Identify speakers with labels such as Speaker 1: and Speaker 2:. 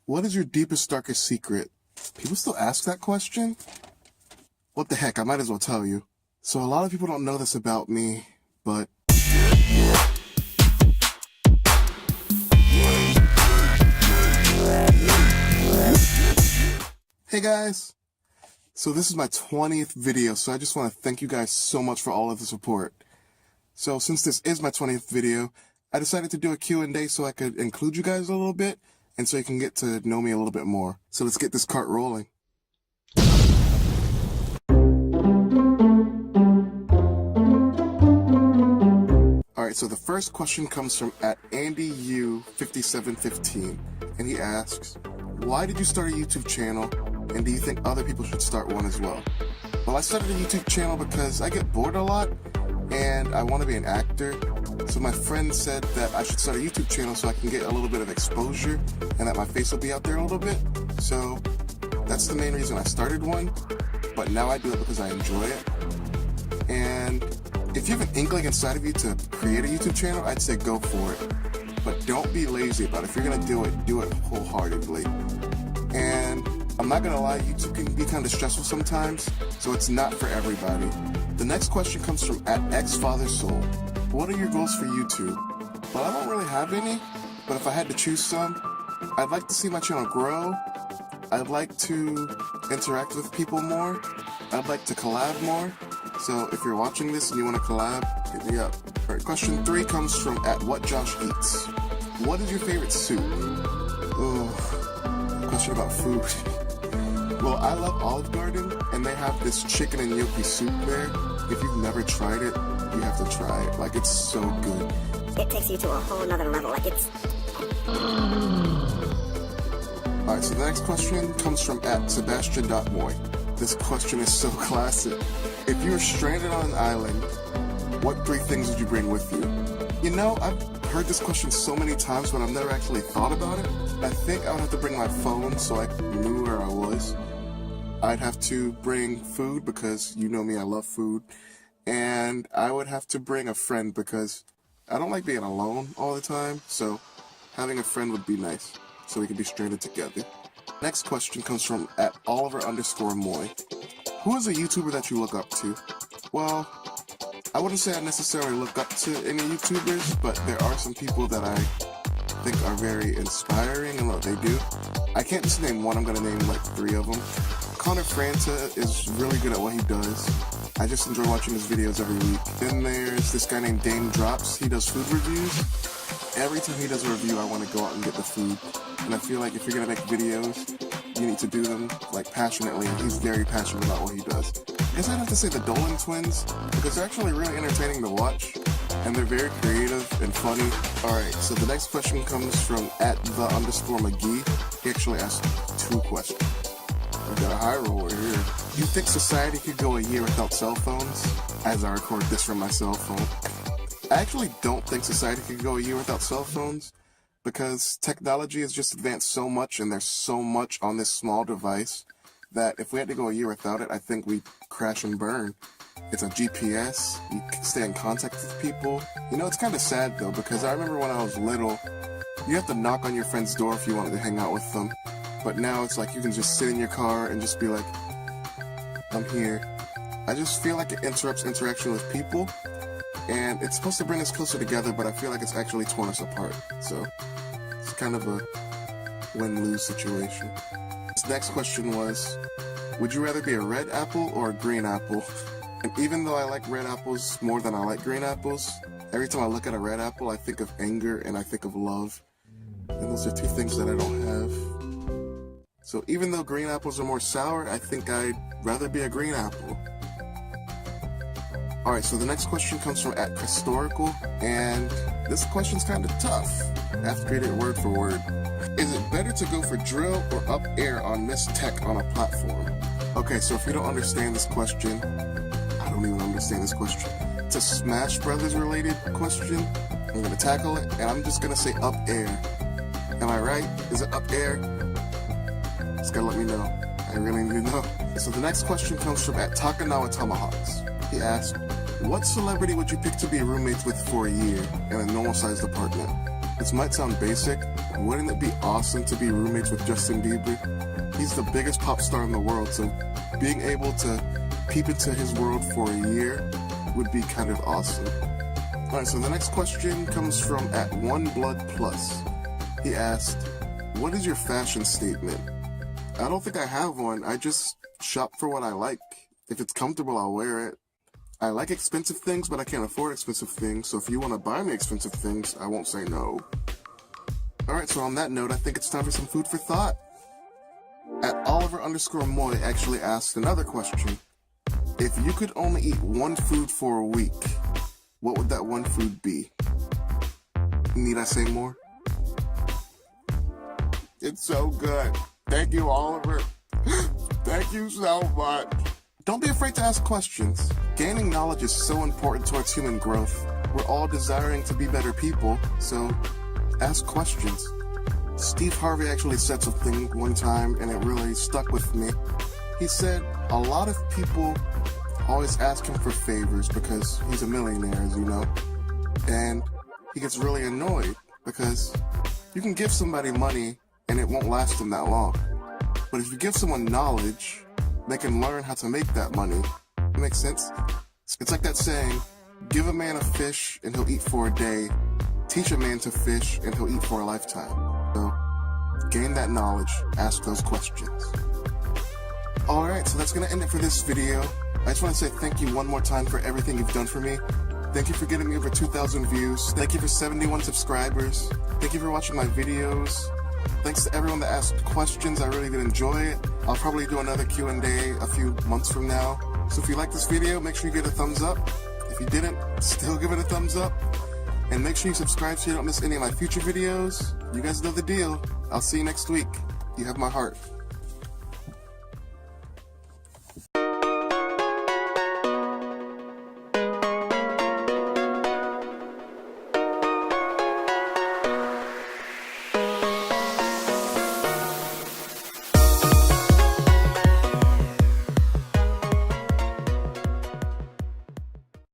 Speaker 1: What is your deepest, darkest secret? People still ask that question? What the heck, I might as well tell you. So a lot of people don't know this about me, but... Hey guys! So this is my 20th video, so I just want to thank you guys so much for all of the support. So since this is my 20th video, I decided to do a Q&A so I could include you guys a little bit, and so you can get to know me a little bit more. So let's get this cart rolling. Alright, so the first question comes from @AndyU5715, and he asks, why did you start a YouTube channel, and do you think other people should start one as well? Well, I started a YouTube channel because I get bored a lot, and I want to be an actor. So my friend said that I should start a YouTube channel so I can get a little bit of exposure and that my face will be out there a little bit. So that's the main reason I started one, but now I do it because I enjoy it. And if you have an inkling inside of you to create a YouTube channel, I'd say go for it. But don't be lazy about it. If you're going to do it wholeheartedly. And I'm not going to lie, YouTube can be kind of stressful sometimes, so it's not for everybody. The next question comes from @XFatherSoul. What are your goals for YouTube? Well, I don't really have any, but if I had to choose some, I'd like to see my channel grow. I'd like to interact with people more. I'd like to collab more. So if you're watching this and you want to collab, hit me up. Alright, question 3 comes from @WhatJoshEats. What is your favorite soup? Oh, question about food. Well, I love Olive Garden, and they have this chicken and gnocchi soup there. If you've never tried it, you have to try it. Like, it's so good.
Speaker 2: It takes you to a whole nother level. Like, it's...
Speaker 1: Alright, so the next question comes from @Sebastian.Moy. This question is so classic. If you were stranded on an island, what 3 things would you bring with you? You know, I've heard this question so many times, but I've never actually thought about it. I think I would have to bring my phone so I knew where I was. I'd have to bring food because you know me, I love food. And I would have to bring a friend because I don't like being alone all the time. So having a friend would be nice so we could be stranded together. Next question comes from @Oliver_Moy. Who is a YouTuber that you look up to? Well, I wouldn't say I necessarily look up to any YouTubers, but there are some people that I think are very inspiring in what they do. I can't just name one, I'm going to name like 3 of them. Connor Franta is really good at what he does. I just enjoy watching his videos every week. Then there's this guy named Dame Drops. He does food reviews. Every time he does a review, I want to go out and get the food. And I feel like if you're going to make videos, you need to do them like passionately. And he's very passionate about what he does. I guess I'd have to say the Dolan twins, because they're actually really entertaining to watch. And they're very creative and funny. Alright, so the next question comes from @the_McGee. He actually asked 2 questions. I got a high roller here. You think society could go a year without cell phones? As I record this from my cell phone. I actually don't think society could go a year without cell phones, because technology has just advanced so much and there's so much on this small device that if we had to go a year without it, I think we'd crash and burn. It's a GPS, you can stay in contact with people. You know, it's kind of sad though, because I remember when I was little, you have to knock on your friend's door if you wanted to hang out with them. But now it's like you can just sit in your car and just be like, I'm here. I just feel like it interrupts interaction with people, and it's supposed to bring us closer together, but I feel like it's actually torn us apart. So it's kind of a win-lose situation. This next question was, would you rather be a red apple or a green apple? And even though I like red apples more than I like green apples, every time I look at a red apple, I think of anger and I think of love. And those are 2 things that I don't have. So even though green apples are more sour, I think I'd rather be a green apple. Alright, so the next question comes from @Historical, and this question's kind of tough. I have to read it word for word. Is it better to go for drill or up air on Miss Tech on a platform? Okay, so if you don't understand this question, I don't even understand this question. It's a Smash Brothers related question. I'm going to tackle it, and I'm just going to say up air. Am I right? Is it up air? Just gotta let me know. I really need to know. So the next question comes from @Takanawa Tomahawks. He asked, what celebrity would you pick to be roommates with for a year in a normal-sized apartment? This might sound basic. Wouldn't it be awesome to be roommates with Justin Bieber? He's the biggest pop star in the world, so being able to peep into his world for a year would be kind of awesome. Alright, so the next question comes from @OneBloodPlus. He asked, what is your fashion statement? I don't think I have one. I just shop for what I like. If it's comfortable, I'll wear it. I like expensive things, but I can't afford expensive things, so if you want to buy me expensive things, I won't say no. Alright, so on that note, I think it's time for some food for thought. @Oliver_Moy actually asked another question. If you could only eat one food for a week, what would that one food be? Need I say more? It's so good. Thank you, Oliver. Thank you so much. Don't be afraid to ask questions. Gaining knowledge is so important towards human growth. We're all desiring to be better people, so ask questions. Steve Harvey actually said something one time, and it really stuck with me. He said a lot of people always ask him for favors because he's a millionaire, as you know, and he gets really annoyed because you can give somebody money and it won't last them that long. But if you give someone knowledge, they can learn how to make that money. That makes sense? It's like that saying, give a man a fish and he'll eat for a day. Teach a man to fish and he'll eat for a lifetime. So, gain that knowledge, ask those questions. Alright, so that's going to end it for this video. I just want to say thank you one more time for everything you've done for me. Thank you for getting me over 2,000 views. Thank you for 71 subscribers. Thank you for watching my videos. Thanks to everyone that asked questions. I really did enjoy it. I'll probably do another Q&A a few months from now. So if you like this video, make sure you give it a thumbs up. If you didn't, still give it a thumbs up. And make sure you subscribe so you don't miss any of my future videos. You guys know the deal. I'll see you next week. You have my heart.